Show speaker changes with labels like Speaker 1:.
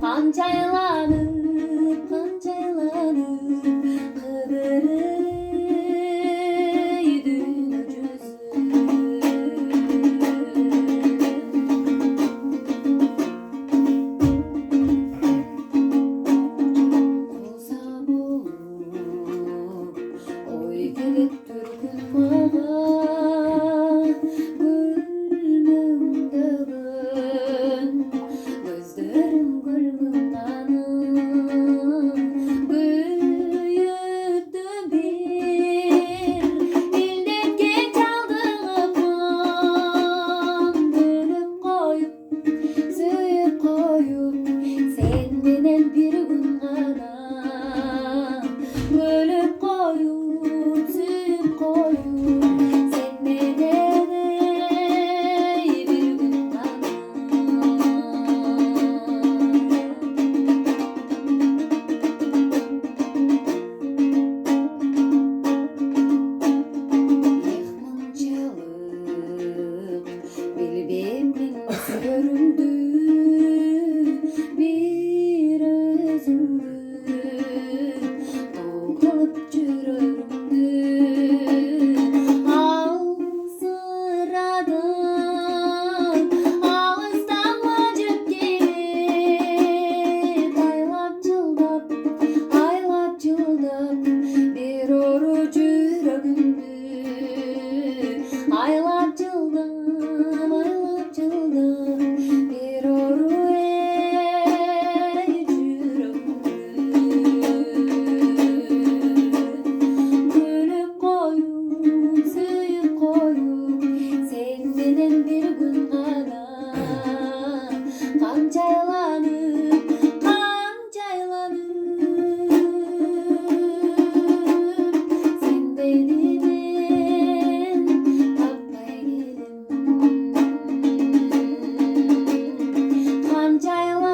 Speaker 1: Kanca aylanıp kıvırıydın Olsa bulup oy gelip durgun mağa Gülmündөгün gözlerim gülmündanım Büyüttü bir illetke çaldığım Gülüp koyup, suyup koyup Sen menen bir gün gana Gülüp koyup, suyup koyup Sen menen bir gün gana Mehmançalık bilbemmin göründü bir özümdü Doğulup жүрөгүмдү алсырадым алыстан лажып келип айлап жылдап bir ору жүрөгүмдү Aylap жылдам bir oru ey жүрөгүмдү Gülüp koyup, suyup koyup Sen menen bir gün gana Kanca aylanıp Sen beni men tapmay gelin Kanca aylanıp